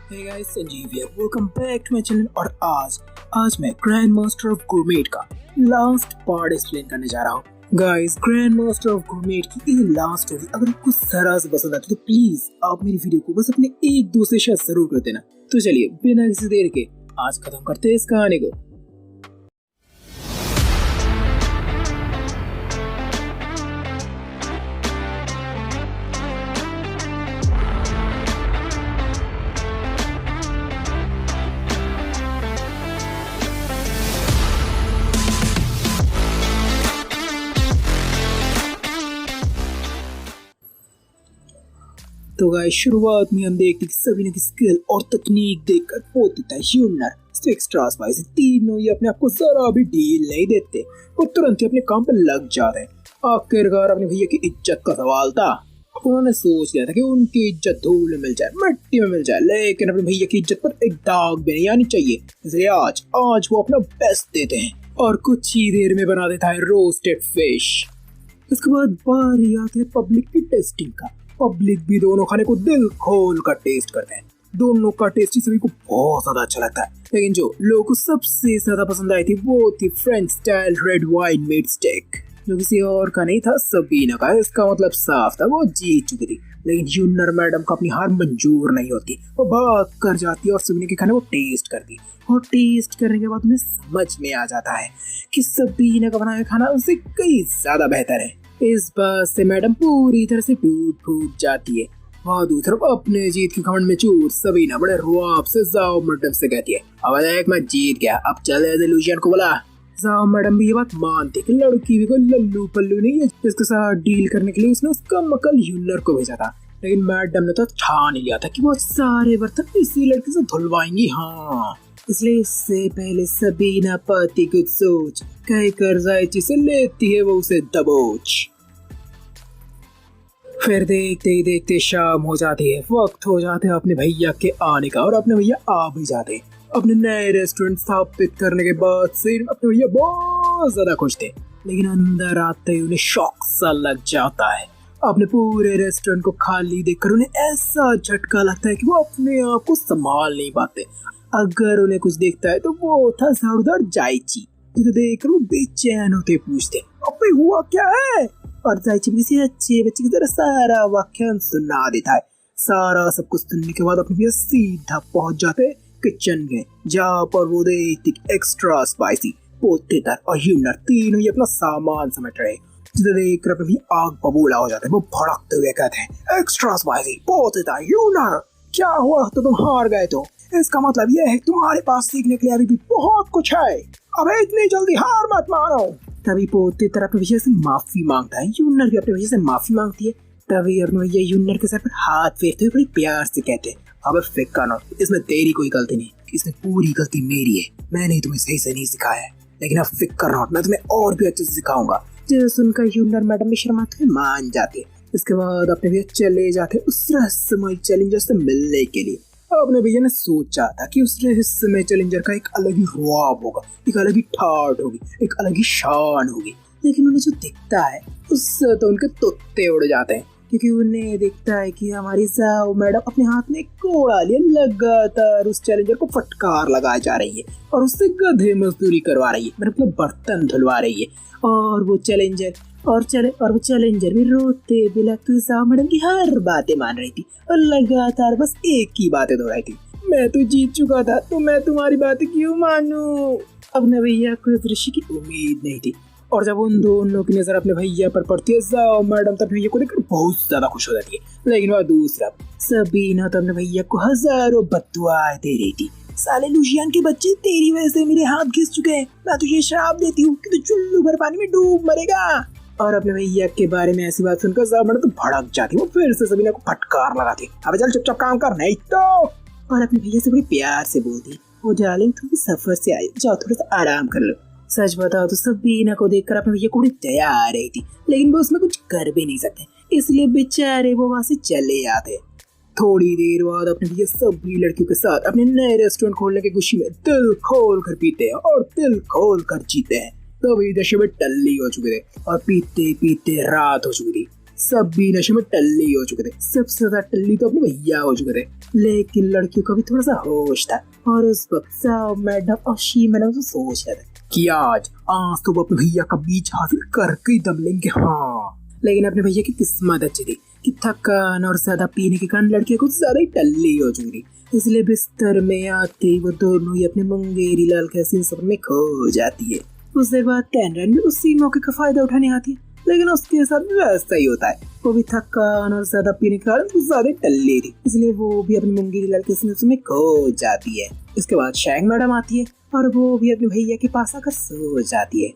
Hey guys, Sanjeev here. Welcome back to my channel और आज मैं ग्रैंड मास्टर ऑफ गुरमेट का लास्ट पार्ट एक्सप्लेन करने जा रहा हूँ. Guys, grand master of gourmet की ये लास्ट स्टोरी अगर आपको जरा से पसंद आती तो प्लीज आप मेरी वीडियो को बस अपने एक दोस्त से शेयर जरूर कर देना. तो चलिए बिना किसी देर के आज खत्म करते हैं इस कहानी को. तो गाइस, शुरुआत में हम देखते कि सभी ने की स्किल और तकनीक देखकर पोत देता है यूनर, एक्स्ट्रा स्पाइसी. तीनों ये अपने आप को जरा भी ढील नहीं देते और तुरंत ही अपने काम पे लग जाते हैं. आखिरकार अपने भैया की इज्जत का सवाल था. उन्होंने सोच लिया था कि उनकी इज्जत धूल में मिल जाए, मिट्टी में मिल जाए, लेकिन अपने भैया की इज्जत पर एक दाग भी नहीं आनी चाहिए. इसलिए आज वो अपना बेस्ट देते हैं और कुछ ही देर में बना देता है रोस्टेड फिश. इसके बाद बारी आती है पब्लिक की टेस्टिंग का. पब्लिक भी दोनों खाने को दिल खोल कर टेस्ट करते हैं. दोनों का टेस्ट सभी को बहुत ज्यादा अच्छा लगता है, लेकिन जो लोगों को सबसे ज्यादा पसंद आई थी वो थी French style red wine made steak, जो किसी और का नहीं था, सबीना का. इसका मतलब साफ था, वो जीत चुकी थी. लेकिन यूनर मैडम को अपनी हार मंजूर नहीं होती. वो भाग कर जाती है और सबीना के खाने को टेस्ट करती. और टेस्ट करने के बाद उन्हें समझ में आ जाता है कि सबीना का बनाया खाना उससे कई ज्यादा बेहतर है. इस बात से मैडम पूरी तरह से टूट फूट जाती है. वहाँ दूसरी तरफ अपने जीत की घमंड में चूर सबीना बड़े रुआब से जाओ मैडम से कहती है, अब देख मैं जीत गया, अब चले लूशियन को बुला. जाओ मैडम भी ये बात मानती कि लड़की भी कोई लल्लू पल्लू नहीं है जिसके साथ डील करने के लिए उसने उसका मकल यूनर को भेजा था. लेकिन मैडम ने तो ठान लिया था कि वो सारे बर्तन इसी लड़की से धुलवाएंगी. हाँ, इसलिए इससे पहले सबीना पाती कुछ सोच कह कर जायची से लेती है वो उसे दबोच. फिर देखते ही देखते शाम हो जाती है. वक्त हो जाते है अपने भैया के आने का और अपने भैया आ भी जाते. अपने नए रेस्टोरेंट स्थापित करने के बाद से अपने भैया बहुत ज्यादा खुश थे, लेकिन अंदर आते ही उन्हें शौक सा लग जाता है. अपने पूरे रेस्टोरेंट को खाली देखकर उन्हें ऐसा झटका लगता है कि वो अपने आप को संभाल नहीं पाते. अगर उन्हें कुछ दिखता है तो वो था झाड़ूदार जायची, जिसे देखकर वो बेचैन होते पूछते, अबे हुआ क्या है? और जायची किसी अच्छे बच्चे की तरह सारा वाक्यांश सुना देता है. सारा सब कुछ सुनने के बाद अपने भैया सीधा पहुंच जाते किचन में, जहाँ पर वो देखते एक्स्ट्रा स्पाइसी, पोटेटर और यूनर तीनों ही अपना सामान समेट रहे. जिसे देखकर अपने भैया आग बबूला हो जाते हैं. वो भड़कते हुए कहते हैं, एक्स्ट्रा स्पाइसी, पोटेटर, यूनर, क्या हुआ तो तुम हार गए? तो इसका मतलब यह है तुम्हारे पास सीखने के लिए अभी भी बहुत कुछ है. अब इतनी जल्दी हार मत मानो. तभी पोतेतर अपने भैया से माफी मांगता है. यूनर भी अपने भैया से माफी मांगती है. तभी अपने भैया यूनर के सर पर हाथ फेरते हुए बड़ी प्यार से कहते हैं, अब फिक्र न, इसमें तेरी कोई गलती नहीं, इसमें पूरी गलती मेरी है. मैंने तुम्हें सही से नहीं सिखाया है, लेकिन अब फिक्र न, मैं तुम्हें और भी अच्छे से सिखाऊंगा. जिसे सुनकर यूनर मैडम भी शर्माते हुए मान जाते. इसके बाद अपने भैया चले जाते उस रहस्यमय चैलेंजर से मिलने के लिए. अपने भैया ने सोचा था कि उस रहस्यमय चैलेंजर का एक अलग ही रुआब होगा, एक अलग ही ठाठ होगी, एक अलग ही शान होगी. लेकिन उन्हें जो दिखता है उससे तो उनके तोते उड़ जाते हैं, क्योंकि उन्हें दिखता है कि हमारी जाओ मैडम अपने हाथ में कोड़ा लिए लगातार उस चैलेंजर को फटकार लगाई जा रही है और उससे गधे मजदूरी करवा रही है, मतलब बर्तन धुलवा रही है. और वो चैलेंजर भी रोते बिलखते जाओ मैडम की हर बातें मान रही थी और लगातार बस एक ही बातें दोहराई थी, मैं तो जीत चुका था तो मैं तुम्हारी बातें क्यों मानूं. अपने भैया को इस दृश्य की उम्मीद नहीं थी. और जब उन दोनों की नजर अपने भैया पर पड़ती है, जाओ मैडम तब भैया को देखकर बहुत ज्यादा खुश हो जाती है. लेकिन वह दूसरा सबीना तो अपने भैया को हजारों बद्दुआएं दे रही थी. साले लूशियन के बच्चे, तेरी वजह से मेरे हाथ घिस चुके हैं, मैं तुझे श्राप देती हूँ कि तू चुल्लू भर पानी में डूब मरेगा. और अपने भैया के बारे में ऐसी बात सुनकर जाओ मैडम तो भड़क जाती. वो फिर से सबीना को फटकार लगाती, अब चल चुपचाप काम कर नहीं तो. और अपने भैया से बड़ी प्यार से बोलती, वो डार्लिंग तुम सफर से आए, जाओ थोड़ा सा आराम कर लो. सच बताओ तो सबीना को देखकर अपने भैया को बड़ी दया आ रही थी, लेकिन वो उसमें कुछ कर भी नहीं सकते, इसलिए बेचारे वो वहां से चले आते. थोड़ी देर बाद अपने भैया सभी लड़कियों के साथ अपने नए रेस्टोरेंट खोलने की खुशी में दिल खोल कर पीते हैं और दिल खोल कर जीते हैं. तभी नशे में टल्ली हो चुके थे और पीते पीते रात हो चुकी थी. सब भी नशे में टल्ली हो चुके थे. सबसे ज्यादा टल्ली तो अपने भैया हो चुके थे. लेकिन लड़कियों का भी थोड़ा सा होश था और उस वक्त साव मैडम और शी मैडम तो सोच रहे थे कि आज आज तो वो अपने भैया का बीच हासिल करके ही दम लेंगे। हाँ, लेकिन अपने भैया की किस्मत अच्छी थी कि थकान और ज्यादा पीने के कारण लड़कियां कुछ ज्यादा ही टल्ली हो चुकी थी, इसलिए बिस्तर में आते ही वो दोनों ही अपने मंगेरी लाल के हसीन सपने में खो जाती है। उसके बाद टैनरन भी उसी मौके का फायदा उठाने आती है, लेकिन उसके साथ भी वैसा ही होता है। वो भी थकान और ज्यादा पीने के कारण कुछ ज्यादा टल्ली थी, इसलिए वो भी अपनी मंगेरी लाल के हसीन में खो जाती है। इसके बाद शैंग मैडम आती है और वो भी अपने भैया के पास आकर सो जाती है।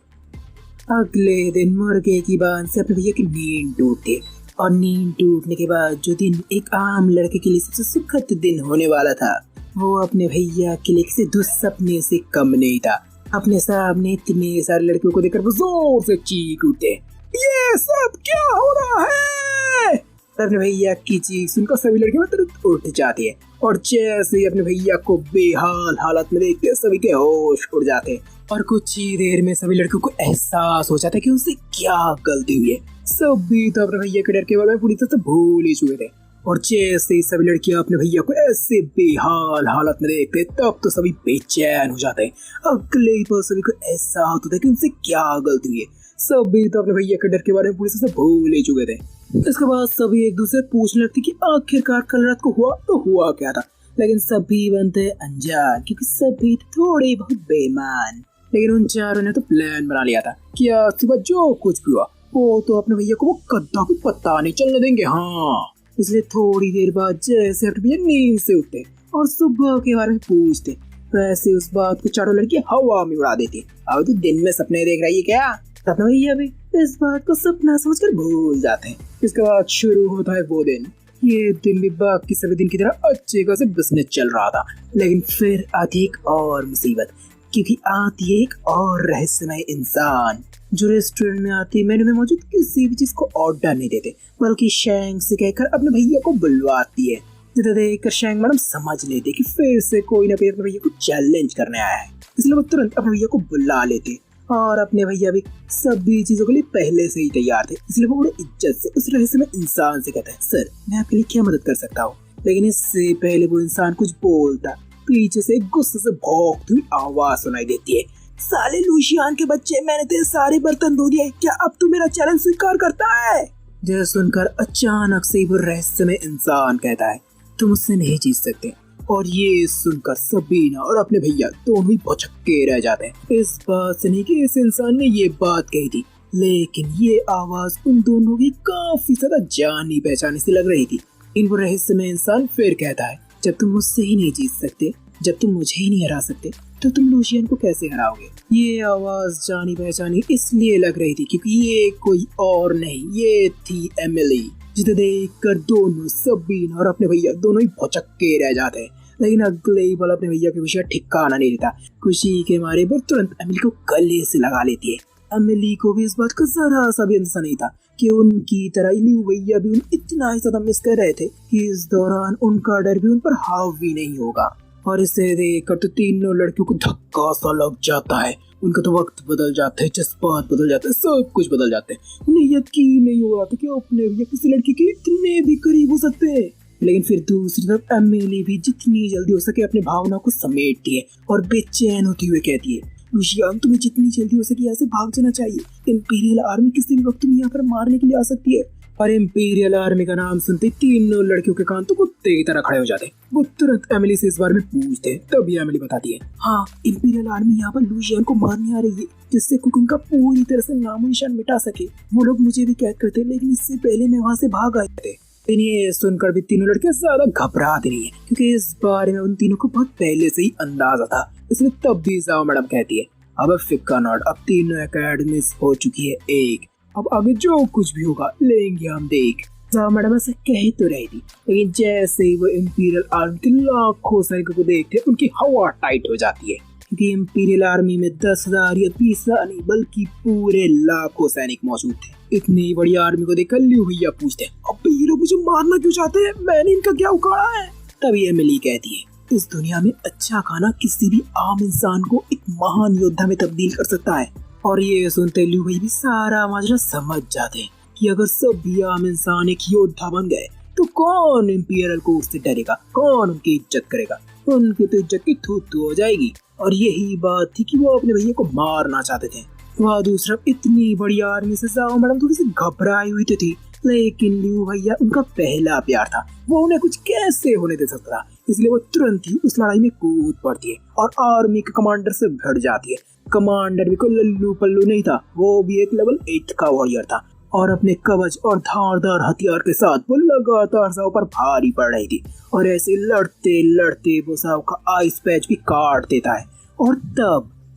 अगले दिन मुर्गे की बांध से अपने भैया की नींद टूटती है और नींद टूटने के बाद जो दिन एक आम लड़के के लिए सबसे सुखद दिन होने वाला था, वो अपने भैया के लिए किसी दुस्सपने से कम नहीं था। अपने सामने इतने सारे लड़कियों को देखकर वो जोर से चीख उठे, ये सब क्या हो रहा है? अपने भैया की चीख सुनकर सभी लड़कियां तुरंत उठ जाती है और जैसे ही अपने भैया को बेहाल हालत में देखते सभी के होश उड़ जाते और कुछ ही देर में सभी लड़कियों को एहसास हो जाता है कि उनसे क्या गलती हुई है। सभी तो अपने भैया के डर के बारे में पूरी तरह से भूल ही चुके थे और जैसे ही सभी लड़कियां अपने भैया को ऐसे बेहाल हालत में देखते तब तो सभी बेचैन हो जाते हैं। अगले ही पल सभी को एहसास होता है कि उनसे क्या गलती हुई है। सभी तो अपने भैया के डर के बारे में पूरी तरह से भूल ही चुके थे। इसके बाद सभी एक दूसरे पूछने लगते कि आखिरकार कल रात को हुआ तो हुआ क्या था, लेकिन सभी बनते अनजान क्योंकि सभी थोड़े बहुत बेईमान। लेकिन उन चारों ने तो प्लान बना लिया था कि आज सुबह जो कुछ भी हुआ वो तो अपने भैया को वो कद्दा भी पता नहीं चलने देंगे। हाँ, इसलिए थोड़ी देर बाद जैसे अपने भैया नींद से उठते और सुबह के बारे में पूछते, वैसे उस बात को चारों लड़की हवा में उड़ा देती। अब तो दिन में सपने देख रही है क्या? अपने भैया भी इस बात को सपना समझकर भूल जाते हैं। इसके बाद शुरू होता है वो दिन। ये दिन भी बाकी सभी दिन की तरह अच्छे खासे बिजनेस चल रहा था, लेकिन फिर आती एक और मुसीबत, क्योंकि आती है एक और रहस्यमय इंसान जो रेस्टोरेंट में आती मेन्यू में मौजूद किसी भी चीज को ऑर्डर नहीं देते, बल्कि शैंग से कहकर अपने भैया को बुलवाती है। जिसे देखकर शैंग मैडम समझ लेते कि फिर से कोई ना कोई अपने भैया को चैलेंज करने आया है, इसलिए वो तुरंत अपने भैया को बुला लेते और अपने भैया भी सभी चीजों के लिए पहले से ही तैयार थे, इसलिए वो बड़े इज्जत से उस रहस्यमय इंसान से कहता है, सर मैं आपके लिए क्या मदद कर सकता हूँ। लेकिन इससे पहले वो इंसान कुछ बोलता, पीछे से गुस्से से भौंकती हुई आवाज सुनाई देती है, साले लुशियान के बच्चे, मैंने तेरे सारे बर्तन धो दिए, क्या अब तू मेरा चैलेंज स्वीकार करता है? जैसे सुनकर अचानक से वो रहस्यमय इंसान कहता है, तुम मुझसे नहीं जीत सकते। और ये सुनकर सबीना और अपने भैया दोनों ही भौचक्के रह जाते हैं। इस बात से नहीं कि इस इंसान ने ये बात कही थी, लेकिन ये आवाज उन दोनों की काफी ज्यादा जानी पहचानी सी लग रही थी। इन वो रहस्यमय इंसान फिर कहता है, जब तुम मुझसे ही नहीं जीत सकते, जब तुम मुझे ही नहीं हरा सकते, तो तुम लुशियन को कैसे हराओगे? ये आवाज जानी पहचानी इसलिए लग रही थी क्योंकि ये कोई और नहीं, ये थी एमिली, जिसे देखकर दोनों सबीना और अपने भैया दोनों ही भौचक्के रह जाते हैं। लेकिन अगले ही पल अपने भैया के खुशी ठिकाना नहीं देता। खुशी के मारे वो तुरंत एमिली को गले से लगा लेती है। एमिली को भी इस बात का जरा सा भी अंदाजा नहीं था कि उनकी तरह लियू भैया भी उन्हें इतना ही ज्यादा मिस कर रहे थे कि इस दौरान उनका डर भी उन पर हावी नहीं होगा। और इसे देखकर तो तीनों लड़कियों को धक्का सा लग जाता है। उनका तो वक्त बदल जाता है, जज्बात बदल जाते हैं, सब कुछ बदल जाते हैं। उन्हें यकीन नहीं हो रहा था कि अपने भैया किसी लड़की के इतने भी करीब हो सकते हैं। लेकिन फिर दूसरी तरफ एमिली भी जितनी जल्दी हो सके अपने भावनाओं को समेटती है और बेचैन होती हुई कहती है, लुशियान तुम्हें जितनी जल्दी हो सके यहाँ से भाग जाना चाहिए। इंपीरियल आर्मी किसी भी वक्त तुम्हें यहाँ पर मारने के लिए आ सकती है। और इंपीरियल आर्मी का नाम सुनते तीनों लड़कियों के कान तो कुत्ते की तरह खड़े हो जाते। वो तुरंत एमिली से इस बारे में पूछते, तभी एमिली बताती है, हाँ इंपीरियल आर्मी यहाँ पर लुशियान को मारने आ रही है, जिससे कुकिंग का पूरी तरह से नामो निशान मिटा सके। वो लोग मुझे भी कैद करते, लेकिन इससे पहले मैं वहाँ से भाग आए थे। ये सुनकर भी तीनों लड़के ज्यादा घबराते नहीं है, क्योंकि इस बारे में उन तीनों को बहुत पहले से ही अंदाजा था। इसलिए तब भी जाओ मैडम कहती है, अब फिक्का नॉट, अब तीनों एकेडमीज हो चुकी है एक, अब आगे जो कुछ भी होगा लेंगे हम देख। जाओ मैडम ऐसे कह तो रही थी, लेकिन जैसे ही वो इंपीरियल आर्मी के लाखों सैनिकों को देखते उनकी हवा टाइट हो जाती है, क्योंकि इंपीरियल आर्मी में 10,000 या 20,000 नहीं बल्कि पूरे लाखों सैनिक मौजूद थे। इतनी बड़ी आर्मी को देखकर लियू भैया पूछते, अब ये लोग मुझे मारना क्यों चाहते हैं? मैंने इनका क्या उखाड़ा है? तभी एमिली कहती है, इस दुनिया में अच्छा खाना किसी भी आम इंसान को एक महान योद्धा में तब्दील कर सकता है। और ये सुनते लियू भैया भी सारा माजरा समझ जाते हैं कि अगर सभी आम इंसान एक योद्धा बन गए तो कौन इंपीरियल कोर्ट से डरेगा, कौन उनकी इज्जत करेगा? उनकी तो इज्जत की थू हो जाएगी। और यही बात थी कि वो अपने भैया को मारना चाहते थे। वह दूसरा इतनी बड़ी आर्मी से जाओ मैडम थोड़ी सी घबराई हुई तो थी, लेकिन लियू भैया उनका पहला प्यार था, वो उन्हें कुछ कैसे होने दे सकता था। इसलिए वो तुरंत ही उस लड़ाई में कूद पड़ती है और आर्मी के कमांडर से भिड़ जाती है। कमांडर भी कोई लल्लू पल्लू नहीं था, वो भी एक लेवल 8 का वॉरियर था और अपने कवच और धारदार हथियार के साथ वो लगातार साव पर भारी पड़ रही थी। और ऐसे लड़ते लड़ते वो साव का आइस पैच भी काट देता है। और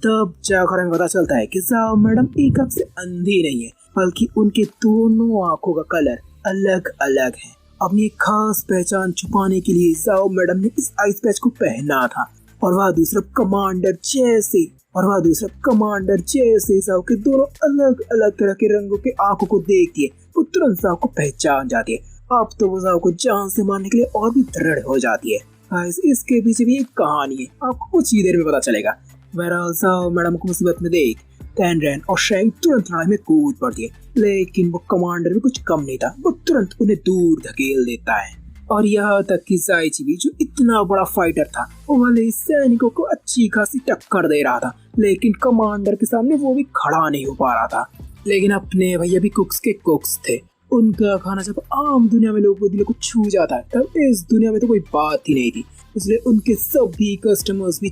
तब जाकर हमें पता चलता है कि जाओ मैडम एक आंख से अंधी नहीं है, बल्कि उनके दोनों आंखों का कलर अलग अलग है। अपनी एक खास पहचान छुपाने के लिए जाओ मैडम ने इस आइस पैच को पहना था। और वह दूसरा कमांडर जैसे जाओ के दोनों अलग अलग तरह के रंगों के आंखों को देखती है, वो तुरंत जाओ को पहचान जाती है। अब तो वो जाओ को जान से मारने के लिए और भी दृढ़ हो जाती है। गाइस, इसके पीछे भी एक कहानी है, आपको कुछ ही देर में पता चलेगा। बहरहाल जाओ मैडम को मुसीबत में देख तैनरैन और शैंक तुरंत लड़ाई में कूद पड़ती है, लेकिन वो कमांडर भी कुछ कम नहीं था, वो तुरंत उन्हें दूर धकेल देता है। और यहाँ तक कि जाइची भी जो इतना बड़ा फाइटर था, वो भले सैनिकों को अच्छी खासी टक्कर दे रहा था, लेकिन कमांडर के सामने वो भी खड़ा नहीं हो पा रहा था। लेकिन अपने भैया भी कुक्स के कुक्स थे, उनका खाना जब आम दुनिया में लोगों के दिलों को छू जाता है, तब इस दुनिया में तो कोई बात ही नहीं थी। इसलिए उनके सभी कस्टमर्स भी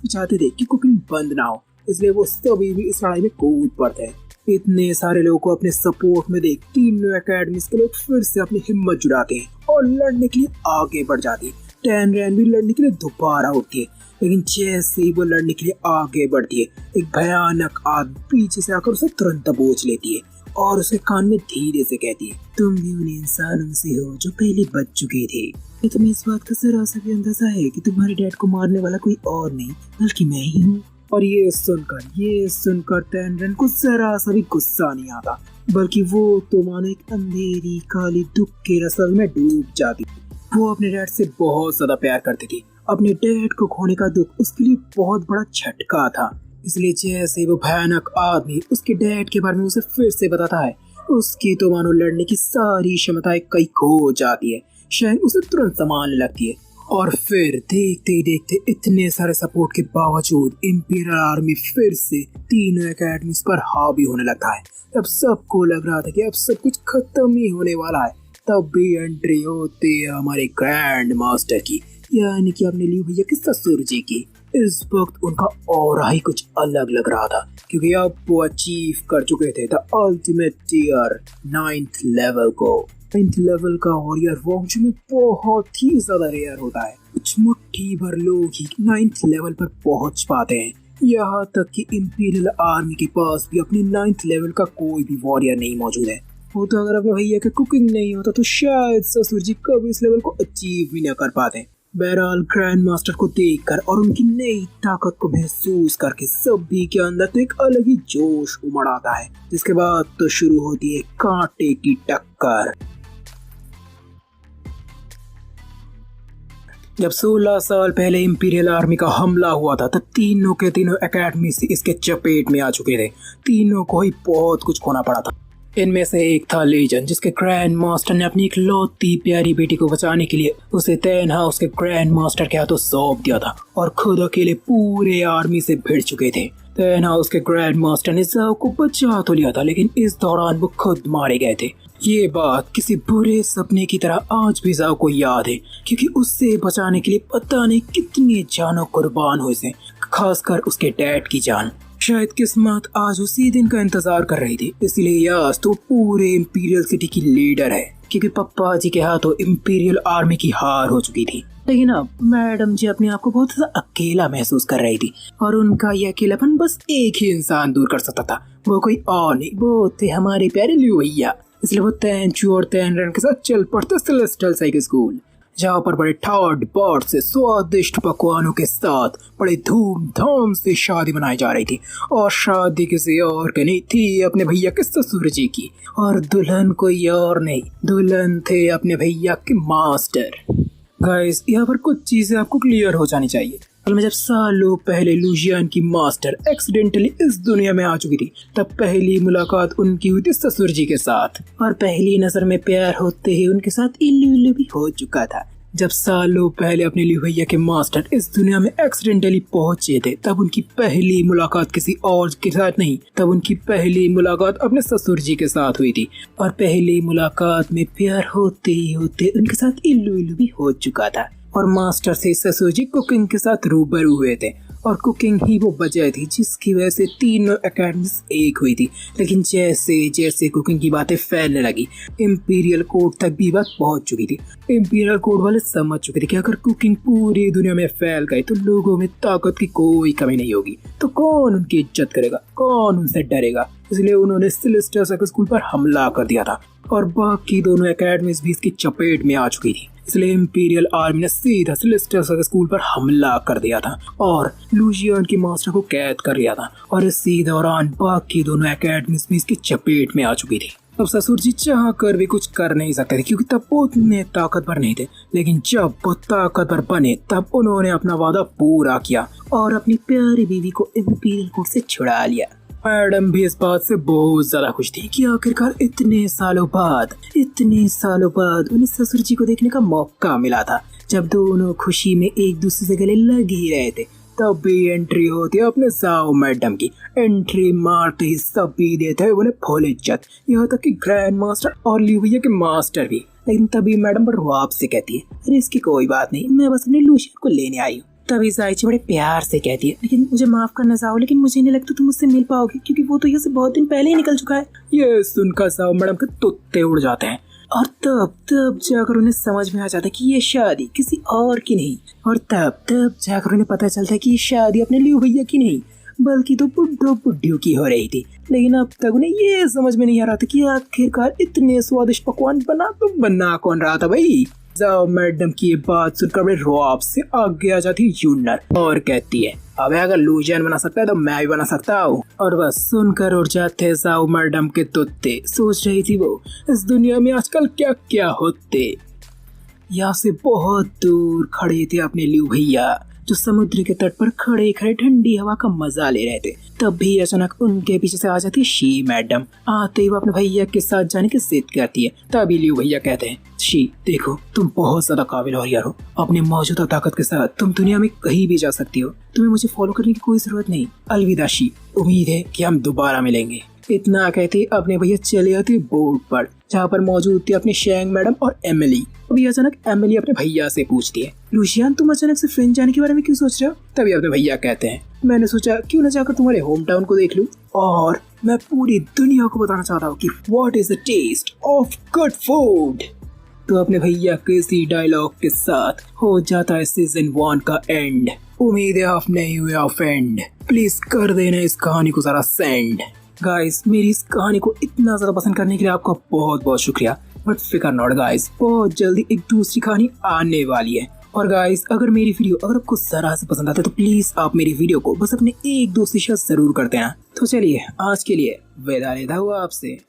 चाहते थे कि कुकिंग बंद ना हो, इसलिए वो सभी भी इस लड़ाई में कूद पड़ते हैं। इतने सारे लोगों को अपने सपोर्ट में देख तीनों एकेडमीज के लोग फिर से अपनी हिम्मत जुटाते हैं और लड़ने के लिए आगे बढ़ जाती है। टैनरैन भी लड़ने के लिए दोबारा उठती है, लेकिन जैसे ही वो लड़ने के लिए आगे बढ़ती है, एक भयानक आदमी पीछे से आकर उसे तुरंत दबोच लेती है और उसके कान में धीरे से कहती है, तुम भी उन इंसानों से हो जो पहले बच चुके थे। क्या तुम्हें इस बात का जरा सा भी अंदाजा है कि तुम्हारे डैड को मारने वाला कोई और नहीं बल्कि मैं ही हूँ? और ये सुनकर टैनरैन को जरा सा भी गुस्सा नहीं आता, बल्कि वो तो मानो एक अंधेरी काली दुख के रसल में डूब जाती। वो अपने डैड से बहुत ज्यादा प्यार करती थी, अपने डैड को खोने का दुख उसके लिए बहुत बड़ा झटका था। इसलिए जैसे वो भयानक आदमी उसके डैड के बारे में उसे फिर से बताता है, उसकी तो मानो लड़ने की सारी क्षमताएं कई खो जाती है। शैंक उसे तुरंत संभालने लगती है और फिर देखते ही देखते इतने सारे सपोर्ट के बावजूद इंपीरियल आर्मी फिर से तीनों एकेडमीज पर हावी होने लगता है। तब सबको लग रहा था कि अब सब कुछ खत्म ही होने वाला है, तब भी एंट्री होती है हमारे ग्रैंड मास्टर की, यानी कि अपने लियू भैया के ससुर जी की। इस वक्त उनका ऑरा ही कुछ अलग लग रहा था, क्योंकि अब वो अचीव कर चुके थे the ultimate tier 9th level को। 9th लेवल का वॉरियर वॉन्ग में बहुत ही ज्यादा रेयर होता है, कुछ मुट्ठी भर लोग ही 9th लेवल पर पहुंच पाते हैं। यहाँ तक कि इंपीरियल आर्मी के पास भी अपनी 9th लेवल का कोई भी वॉरियर नहीं मौजूद है। वो तो अगर अपने भैया का कुकिंग नहीं होता तो शायद ससुर जी कभी इस लेवल को अचीव भी न कर पाते। बहरहाल ग्रैंड मास्टर को देखकर और उनकी नई ताकत को महसूस करके सभी के अंदर तो एक अलग ही जोश उमड़ आता है, जिसके बाद तो शुरू होती है कांटे की टक्कर। जब 16 साल पहले इंपीरियल आर्मी का हमला हुआ था, तब तीनों के तीनों एकेडमी से इसके चपेट में आ चुके थे। तीनों को ही बहुत कुछ खोना पड़ा था। इनमें से एक था लीजन, जिसके ग्रैंड मास्टर ने अपनी इकलौती प्यारी बेटी को बचाने के लिए उसे तैन हाउस के ग्रैंड मास्टर के हाथों सौंप दिया था और खुद अकेले पूरे आर्मी से भिड़ चुके थे। तैन हाउस के ग्रैंड मास्टर ने जाओ को बचा तो लिया था, लेकिन इस दौरान वो खुद मारे गए थे। ये बात किसी बुरे सपने की तरह आज भी जाओ को याद है, क्योंकि उससे बचाने के लिए पता नहीं कितनी जानों कुर्बान हुए थे, खासकर उसके डैड की जान। शायद किस्मत आज उसी दिन का इंतजार कर रही थी, इसलिए यास तो पूरे इंपीरियल सिटी की लीडर है, क्योंकि पप्पा जी के हाथों इंपीरियल आर्मी की हार हो चुकी थी। लेकिन अब मैडम जी अपने आप को बहुत ज्यादा अकेला महसूस कर रही थी और उनका यह अकेलापन बस एक ही इंसान दूर कर सकता था, वो कोई और नहीं, वो थे हमारे प्यारे लियू भैया। इसलिए वो तैनचू और तैनरैन के साथ चल पड़ते सेलेस्टियल साइकिल स्कूल, जहाँ पर बड़े ठाट बाट से स्वादिष्ट पकवानों के साथ बड़े धूमधाम से शादी मनाई जा रही थी। और शादी किसी और की नहीं थी, अपने भैया के ससुर जी की, और दुल्हन कोई और नहीं, दुल्हन थे अपने भैया के मास्टर। गाइस, यहाँ पर कुछ चीजें आपको क्लियर हो जानी चाहिए। असल में जब सालों पहले लुजियान की मास्टर एक्सीडेंटली इस दुनिया में आ चुकी थी, तब पहली मुलाकात उनकी हुई थी ससुर जी के साथ, और पहली नजर में प्यार होते ही उनके साथ इल्लू इल्लू भी हो चुका था। जब सालों पहले अपने लियो भैया के मास्टर इस दुनिया में एक्सीडेंटली पहुंचे थे, तब उनकी पहली मुलाकात किसी और के साथ नहीं, तब उनकी पहली मुलाकात अपने ससुर जी के साथ हुई थी, और पहली मुलाकात में प्यार होते ही होते उनके साथ इल्लू इल्लू भी हो चुका था। और मास्टर से ससुर जी कुकिंग के साथ रूबरू हुए थे, और कुकिंग ही वो वजह थी जिसकी वजह से तीनों एकेडमीज एक हुई थी। लेकिन जैसे जैसे कुकिंग की बातें फैलने लगी, इंपीरियल कोर्ट तक भी बात पहुंच चुकी थी। इंपीरियल कोर्ट वाले समझ चुके थे कि अगर कुकिंग पूरी दुनिया में फैल गई तो लोगों में ताकत की कोई कमी नहीं होगी, तो कौन उनकी इज्जत करेगा, कौन उनसे डरेगा। इसलिए उन्होंने सेलेस्टिया सर्कल स्कूल पर हमला कर दिया था, और बाकी दोनों एकेडमीज भी इसकी चपेट में आ चुकी थी। इसलिए इंपीरियल आर्मी ने सीधा सेलेस्टिया सर्कल स्कूल पर हमला कर दिया था और लुजियान की मास्टर को कैद कर लिया था, और इसी दौरान बाकी दोनों एकेडमीज भी इसकी चपेट में आ चुकी थी। अब ससुर जी चाह कर भी कुछ कर नहीं सकते थे, क्योंकि तब वो उतने ताकतवर नहीं थे। लेकिन जब वो ताकतवर बने, तब उन्होंने अपना वादा पूरा किया और अपनी प्यारी बीवी को इंपीरियल कोर्ट से छुड़ा लिया। मैडम भी इस बात से बहुत ज्यादा खुश थी कि आखिरकार इतने सालों बाद उन्हें ससुर जी को देखने का मौका मिला था। जब दोनों खुशी में एक दूसरे से गले लग ही रहे थे, तब भी एंट्री होती है अपने जाओ मैडम की। एंट्री मारते ही सब भी देते हैं उन्हें फुल इज्जत, यहाँ तक कि ग्रैंड मास्टर और लियो भैया के मास्टर भी। लेकिन तभी मैडम बड़े रुआब से कहती है, अरे इसकी कोई बात नहीं, मैं बस अपने लुजियान को लेने आई हूँ। तभी जायची बड़े प्यार से कहती है, लेकिन मुझे माफ करना जाओ, लेकिन मुझे नहीं लगता तुम मुझसे मिल पाओगे, क्योंकि वो तो यहाँ से बहुत दिन पहले ही निकल चुका है। ये सुनकर जाओ मैडम के तुत्ते उड़ जाते हैं, और तब जाकर उन्हें समझ में आ जाता है कि ये शादी किसी और की नहीं, और तब जाकर उन्हें पता चलता है कि ये शादी अपने लियो भैया की नहीं, बल्कि तो बुड्ढियों की हो रही थी। लेकिन अब तक उन्हें ये समझ में नहीं आ रहा था कि आखिरकार इतने स्वादिष्ट पकवान बना कौन रहा था भाई। जाओ मैडम की ये बात सुनकर बड़े रुआब से आगे आ जाती यूनर और कहती है, अबे अगर लुजियान बना सकता है तो मैं भी बना सकता हूँ। और बस सुनकर उड़ जाते जाओ मैडम के तोते। सोच रही थी वो, इस दुनिया में आजकल क्या क्या होते। यहाँ से बहुत दूर खड़े थे अपने लियो भैया, जो समुद्र के तट पर खड़े खड़े ठंडी हवा का मजा ले रहे थे। तब भी अचानक उनके पीछे से आ जाती है शी मैडम। आते ही वो अपने भैया के साथ जाने की जिद करती है। तभी लियो भैया कहते हैं, शी देखो, तुम बहुत ज्यादा काबिल वॉरियर हो, अपनी मौजूदा ताकत के साथ तुम दुनिया में कहीं भी जा सकती हो, तुम्हें मुझे फॉलो करने की कोई जरूरत नहीं। अलविदा शी, उम्मीद है कि हम दोबारा मिलेंगे। इतना कहते अपने भैया चले आते बोर्ड पर, जहाँ पर मौजूद थी अपनी शैंग मैडम और एमिली। अभी अचानक एमिली अपने भैया से पूछती है, लुजियान तुम अचानक से फ्रेंच जाने के बारे में क्यों सोच रहे हो? तभी अपने भैया कहते हैं, मैंने सोचा क्यों न जाकर तुम्हारे होम टाउन को देख लूं, और मैं पूरी दुनिया को बताना चाहता हूँ कि what is the taste of good food. तो अपने भैया के इसी डायलॉग के साथ हो जाता है सीजन 1 का एंड। उम्मीद है आप नहीं हुए ऑफेंड। प्लीज कर देना इस कहानी को जरा सेंड। गाइस, मेरी इस कहानी को इतना ज्यादा पसंद करने के लिए आपका बहुत बहुत शुक्रिया। बट फिकर नॉट गाइस, बहुत जल्दी एक दूसरी कहानी आने वाली है। और गाइस, अगर मेरी वीडियो अगर आपको जरा से पसंद आता है तो प्लीज आप मेरी वीडियो को बस अपने एक दोस्त के साथ जरूर कर देना। तो चलिए आज के लिए विदा लेता हुआ आपसे।